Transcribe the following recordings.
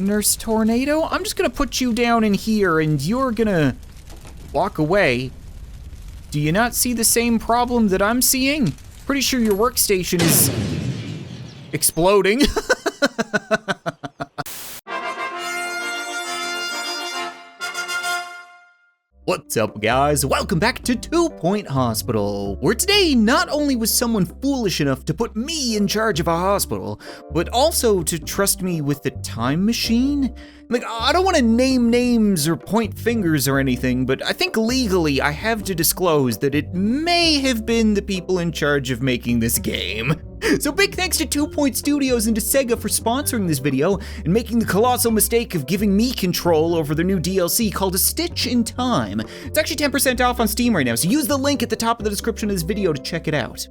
Nurse Tornado, I'm just gonna put you down in here and you're gonna walk away. Do you not see the same problem that I'm seeing? Pretty sure your workstation is exploding. What's up, guys? Welcome back to 2 Point Hospital, where today not only was someone foolish enough to put me in charge of a hospital, but also to trust me with the time machine. Like, I don't want to name names or point fingers or anything, but I think legally I have to disclose that it may have been the people in charge of making this game. So big thanks to 2 Point Studios and to Sega for sponsoring this video and making the colossal mistake of giving me control over their new DLC called A Stitch in Time. It's actually 10% off on Steam right now, so use the link at the top of the description of this video to check it out.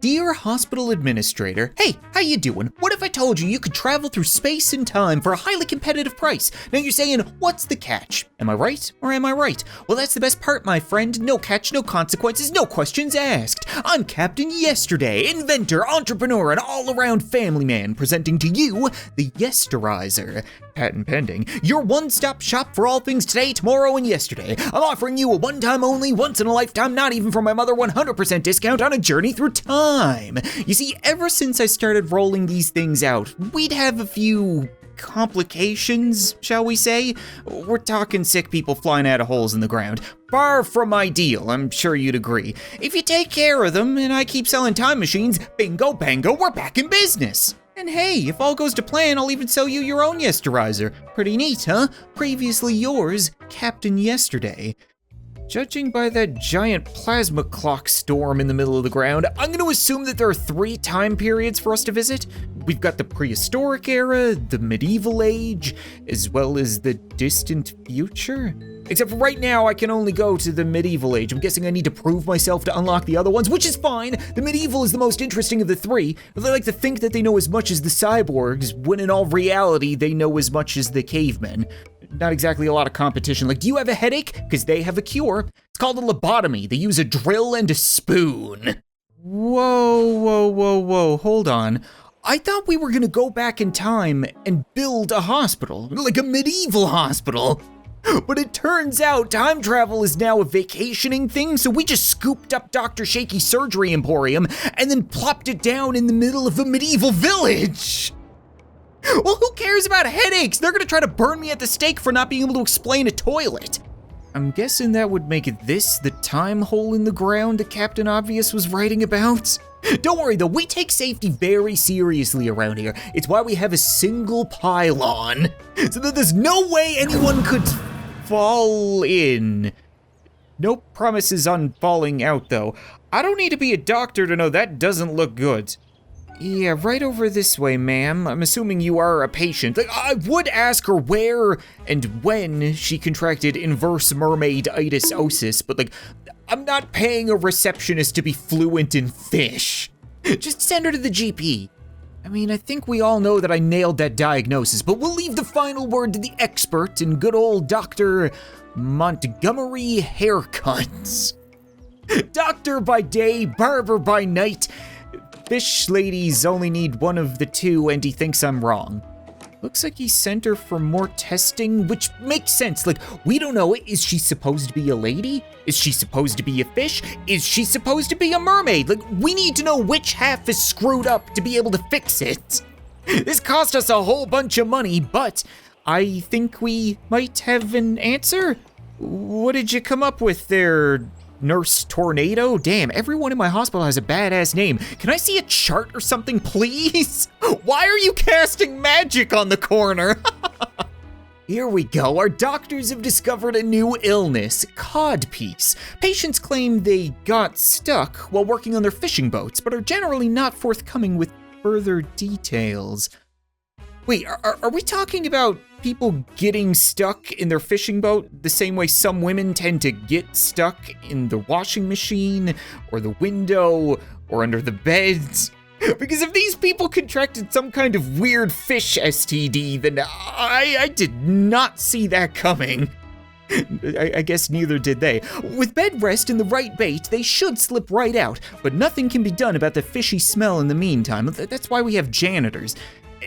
Dear Hospital Administrator, hey, how you doing? What if I told you you could travel through space and time for a highly competitive price? Now you're saying, what's the catch? Am I right or am I right? Well, that's the best part, my friend. No catch, no consequences, no questions asked. I'm Captain Yesterday, inventor, entrepreneur, and all-around family man, presenting to you the Yesterizer. Patent pending. Your one-stop shop for all things today, tomorrow, and yesterday. I'm offering you a one-time only, once-in-a-lifetime, not even for my mother, 100% discount on a journey through time. You see, ever since I started rolling these things out, we'd have a few complications, shall we say? We're talking sick people flying out of holes in the ground. Far from ideal, I'm sure you'd agree. If you take care of them and I keep selling time machines, bingo bango, we're back in business. And hey, if all goes to plan, I'll even sell you your own Yesterizer. Pretty neat, huh? Previously yours, Captain Yesterday. Judging by that giant plasma clock storm in the middle of the ground, I'm gonna assume that there are 3 time periods for us to visit. We've got the prehistoric era, the medieval age, as well as the distant future. Except for right now, I can only go to the medieval age. I'm guessing I need to prove myself to unlock the other ones, which is fine. The medieval is the most interesting of the 3. They like to think that they know as much as the cyborgs, when in all reality, they know as much as the cavemen. Not exactly a lot of competition. Like, do you have a headache? Because they have a cure. It's called a lobotomy. They use a drill and a spoon. Whoa, hold on. I thought we were gonna go back in time and build a hospital, like a medieval hospital. But it turns out time travel is now a vacationing thing, so we just scooped up Dr. Shaky's surgery emporium and then plopped it down in the middle of a medieval village. Well, who cares about headaches? They're gonna try to burn me at the stake for not being able to explain a toilet. I'm guessing that would make it this the time hole in the ground that Captain Obvious was writing about? Don't worry though, we take safety very seriously around here. It's why we have a single pylon, so that there's no way anyone could fall in. No promises on falling out though. I don't need to be a doctor to know that doesn't look good. Yeah, right over this way, ma'am. I'm assuming you are a patient. Like, I would ask her where and when she contracted inverse mermaid-itis-osis, but like, I'm not paying a receptionist to be fluent in fish. Just send her to the GP. I mean, I think we all know that I nailed that diagnosis, but we'll leave the final word to the expert in good old Dr. Montgomery Haircuts. Doctor by day, barber by night. Fish ladies only need one of the two, and he thinks I'm wrong. Looks like he sent her for more testing, which makes sense. Like, we don't know, is she supposed to be a lady? Is she supposed to be a fish? Is she supposed to be a mermaid? Like, we need to know which half is screwed up to be able to fix it. This cost us a whole bunch of money, but I think we might have an answer. What did you come up with there, Nurse Tornado? Damn, everyone in my hospital has a badass name. Can I see a chart or something, please? Why are you casting magic on the corner? Here we go. Our doctors have discovered a new illness, codpiece. Patients claim they got stuck while working on their fishing boats, but are generally not forthcoming with further details. Wait, are we talking about people getting stuck in their fishing boat the same way some women tend to get stuck in the washing machine or the window or under the beds? Because if these people contracted some kind of weird fish STD, then I did not see that coming. I guess neither did they. With bed rest and the right bait, they should slip right out, but nothing can be done about the fishy smell in the meantime. That's why we have janitors.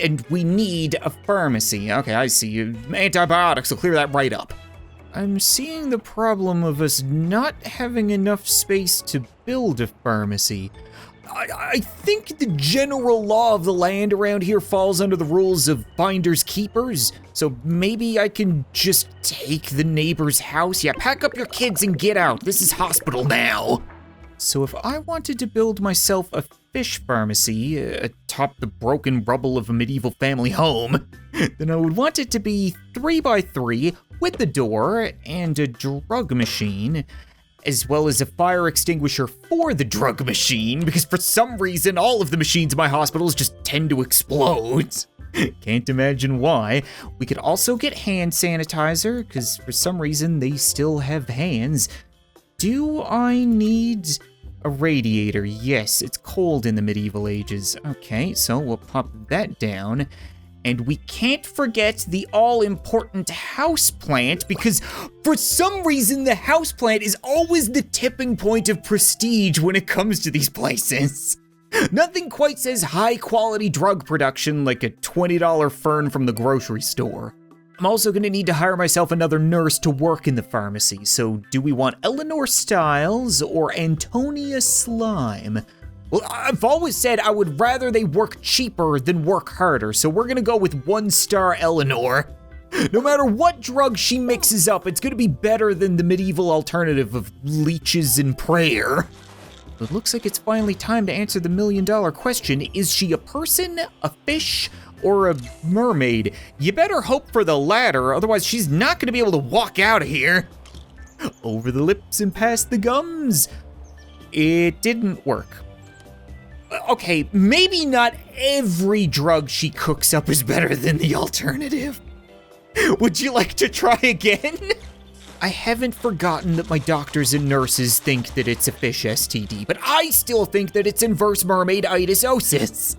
and we need a pharmacy. Okay, I see. Antibiotics will clear that right up. I'm seeing the problem of us not having enough space to build a pharmacy. I think the general law of the land around here falls under the rules of finders keepers, so maybe I can just take the neighbor's house. Yeah, pack up your kids and get out. This is hospital now. So if I wanted to build myself a fish pharmacy atop the broken rubble of a medieval family home, then I would want it to be 3x3 with a door and a drug machine, as well as a fire extinguisher for the drug machine, because for some reason all of the machines in my hospitals just tend to explode. Can't imagine why. We could also get hand sanitizer, because for some reason they still have hands. Do I need a radiator? Yes, it's cold in the medieval ages. Okay, so we'll pop that down. And we can't forget the all-important houseplant, because for some reason the houseplant is always the tipping point of prestige when it comes to these places. Nothing quite says high-quality drug production like a $20 fern from the grocery store. I'm also gonna need to hire myself another nurse to work in the pharmacy, so do we want Eleanor Stiles or Antonia Slime? Well, I've always said I would rather they work cheaper than work harder, so we're gonna go with 1-star Eleanor. No matter what drug she mixes up, it's gonna be better than the medieval alternative of leeches and prayer. It looks like it's finally time to answer the million-dollar question. Is she a person, a fish, or a mermaid? You better hope for the latter, otherwise she's not gonna be able to walk out of here. Over the lips and past the gums. It didn't work. Okay, maybe not every drug she cooks up is better than the alternative. Would you like to try again? I haven't forgotten that my doctors and nurses think that it's a fish STD, but I still think that it's inverse mermaid-itisosis.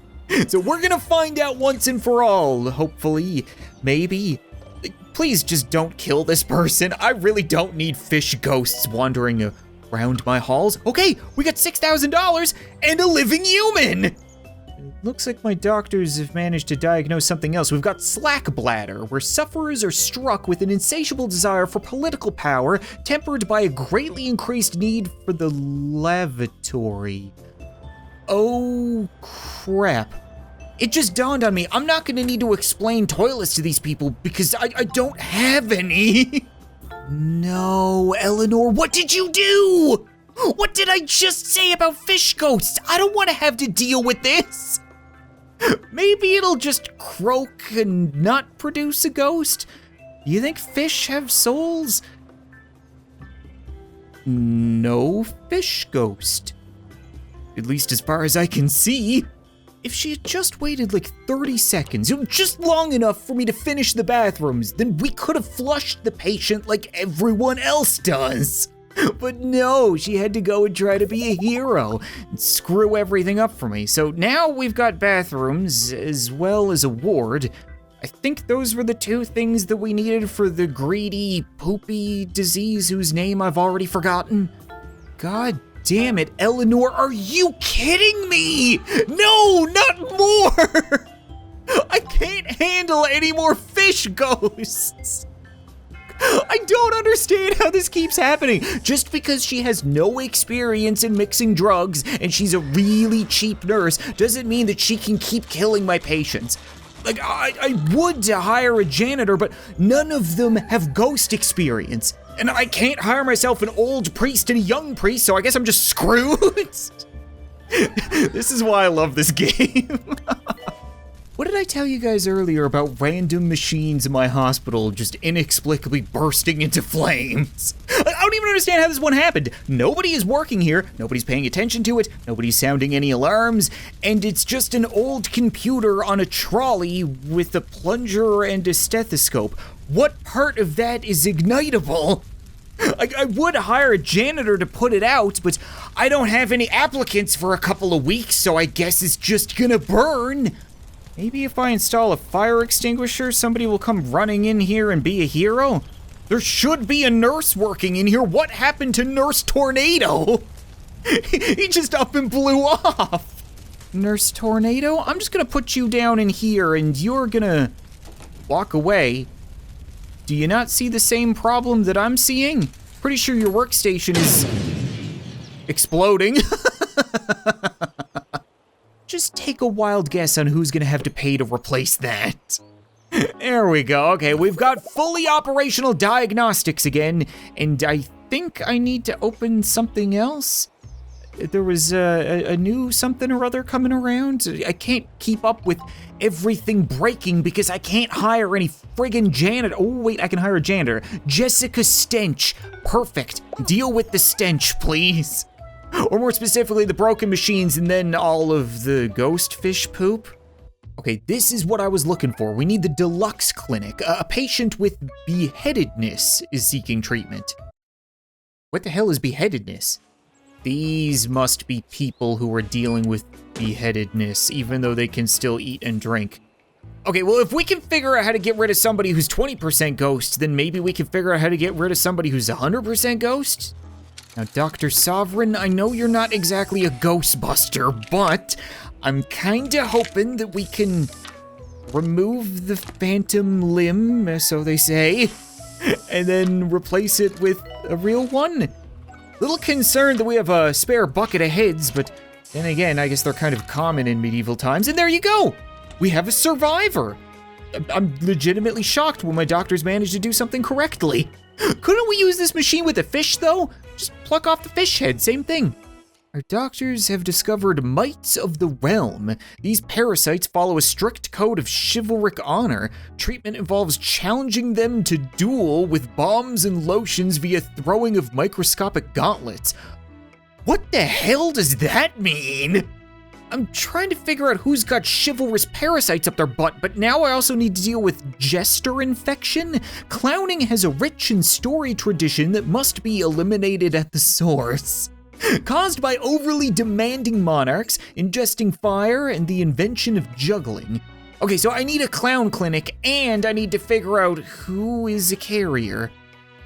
So we're gonna find out once and for all, hopefully, maybe. Please just don't kill this person. I really don't need fish ghosts wandering around my halls. Okay, we got $6,000 and a living human. It looks like my doctors have managed to diagnose something else. We've got slack bladder, where sufferers are struck with an insatiable desire for political power, tempered by a greatly increased need for the lavatory. Oh, crap. It just dawned on me, I'm not gonna need to explain toilets to these people because I don't have any. No, Eleanor, what did you do? What did I just say about fish ghosts? I don't want to have to deal with this. Maybe it'll just croak and not produce a ghost? You think fish have souls? No fish ghost. At least as far as I can see. If she had just waited like 30 seconds, just long enough for me to finish the bathrooms, then we could have flushed the patient like everyone else does. But no, she had to go and try to be a hero and screw everything up for me. So now we've got bathrooms as well as a ward. I think those were the two things that we needed for the greedy, poopy disease whose name I've already forgotten. God damn it, Eleanor, are you kidding me? No, not more! I can't handle any more fish ghosts. I don't understand how this keeps happening. Just because she has no experience in mixing drugs and she's a really cheap nurse doesn't mean that she can keep killing my patients. Like, I would to hire a janitor, but none of them have ghost experience. And I can't hire myself an old priest and a young priest, so I guess I'm just screwed. This is why I love this game. What did I tell you guys earlier about random machines in my hospital just inexplicably bursting into flames? I don't even understand how this one happened. Nobody is working here, nobody's paying attention to it, nobody's sounding any alarms, and it's just an old computer on a trolley with a plunger and a stethoscope. What part of that is ignitable? I would hire a janitor to put it out, but I don't have any applicants for a couple of weeks, so I guess it's just gonna burn. Maybe if I install a fire extinguisher, somebody will come running in here and be a hero? There should be a nurse working in here. What happened to Nurse Tornado? He just up and blew off. Nurse Tornado, I'm just gonna put you down in here and you're gonna walk away. Do you not see the same problem that I'm seeing? Pretty sure your workstation is exploding. Just take a wild guess on who's gonna have to pay to replace that. There we go. Okay, we've got fully operational diagnostics again, and I think I need to open something else. There was a new something or other coming around. I can't keep up with everything breaking because I can't hire any friggin' janitor. Oh, wait, I can hire a janitor. Jessica Stench. Perfect. Deal with the stench, please. Or more specifically, the broken machines and then all of the ghost fish poop. Okay, this is what I was looking for. We need the deluxe clinic. A patient with beheadedness is seeking treatment. What the hell is beheadedness? These must be people who are dealing with beheadedness, even though they can still eat and drink. Okay, well, if we can figure out how to get rid of somebody who's 20% ghost, then maybe we can figure out how to get rid of somebody who's 100% ghost? Now, Dr. Sovereign, I know you're not exactly a ghostbuster, but I'm kinda hoping that we can remove the phantom limb, so they say, and then replace it with a real one. Little concerned that we have a spare bucket of heads, but then again, I guess they're kind of common in medieval times, and there you go! We have a survivor! I'm legitimately shocked when my doctors managed to do something correctly. Couldn't we use this machine with a fish, though? Just pluck off the fish head, same thing. Our doctors have discovered mites of the realm. These parasites follow a strict code of chivalric honor. Treatment involves challenging them to duel with bombs and lotions via throwing of microscopic gauntlets. What the hell does that mean? I'm trying to figure out who's got chivalrous parasites up their butt, but now I also need to deal with jester infection? Clowning has a rich and storied tradition that must be eliminated at the source. Caused by overly demanding monarchs, ingesting fire, and the invention of juggling. Okay, so I need a clown clinic, and I need to figure out who is a carrier.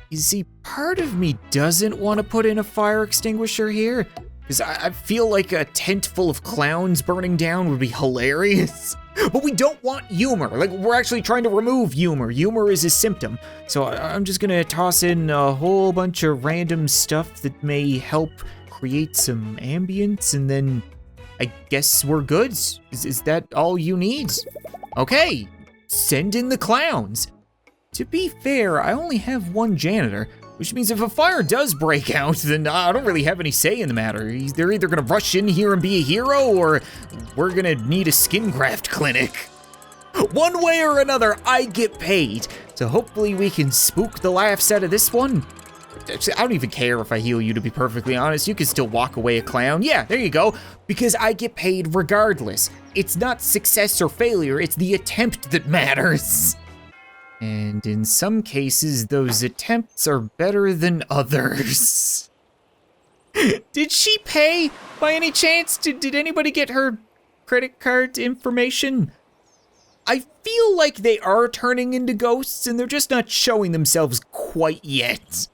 You see, part of me doesn't want to put in a fire extinguisher here, because I feel like a tent full of clowns burning down would be hilarious. But we don't want humor. Like, we're actually trying to remove humor. Humor is a symptom. So I'm just gonna toss in a whole bunch of random stuff that may help create some ambience, and then I guess we're good. Is that all you need? Okay, send in the clowns. To be fair, I only have one janitor, which means if a fire does break out, then I don't really have any say in the matter. They're either gonna rush in here and be a hero, or we're gonna need a skin graft clinic. One way or another, I get paid, so hopefully we can spook the laughs out of this one. Actually, I don't even care if I heal you, to be perfectly honest. You can still walk away a clown. Yeah, there you go. Because I get paid regardless. It's not success or failure, it's the attempt that matters. And in some cases, those attempts are better than others. Did she pay by any chance? Did anybody get her credit card information? I feel like they are turning into ghosts and they're just not showing themselves quite yet.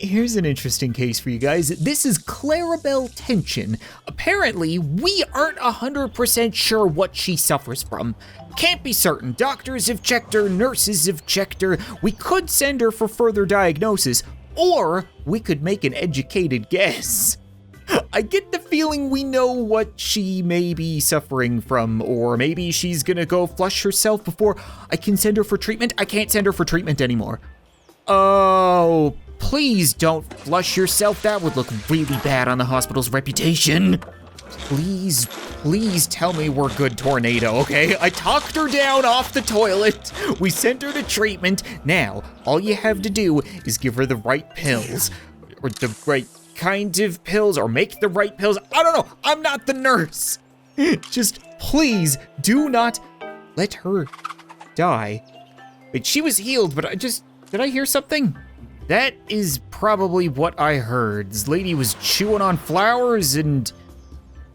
Here's an interesting case for you guys. This is Clarabelle Tension. Apparently, we aren't 100% sure what she suffers from. Can't be certain. Doctors have checked her, nurses have checked her. We could send her for further diagnosis, or we could make an educated guess. I get the feeling we know what she may be suffering from, or maybe she's gonna go flush herself before I can send her for treatment. I can't send her for treatment anymore. Oh, please don't flush yourself. That would look really bad on the hospital's reputation. Please, please tell me we're good, Tornado, okay? I talked her down off the toilet. We sent her to treatment. Now, all you have to do is give her the right pills, or the right kind of pills, or make the right pills. I don't know, I'm not the nurse. Just please do not let her die. Wait, she was healed, but did I hear something? That is probably what I heard. This lady was chewing on flowers and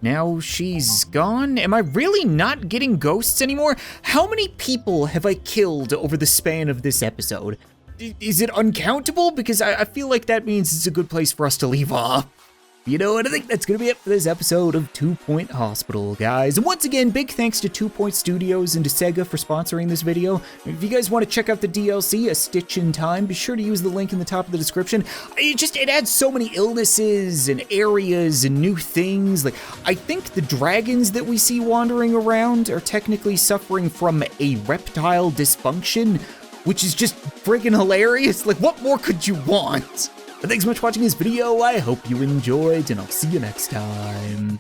now she's gone? Am I really not getting ghosts anymore? How many people have I killed over the span of this episode? Is it uncountable? Because I feel like that means it's a good place for us to leave off. You know what, I think that's gonna be it for this episode of 2 Point Hospital, guys. And once again, big thanks to 2 Point Studios and to Sega for sponsoring this video. If you guys want to check out the DLC, A Stitch in Time, be sure to use the link in the top of the description. It adds so many illnesses and areas and new things. Like, I think the dragons that we see wandering around are technically suffering from a reptile dysfunction, which is just friggin' hilarious. Like, what more could you want? But thanks so much for watching this video. I hope you enjoyed, and I'll see you next time.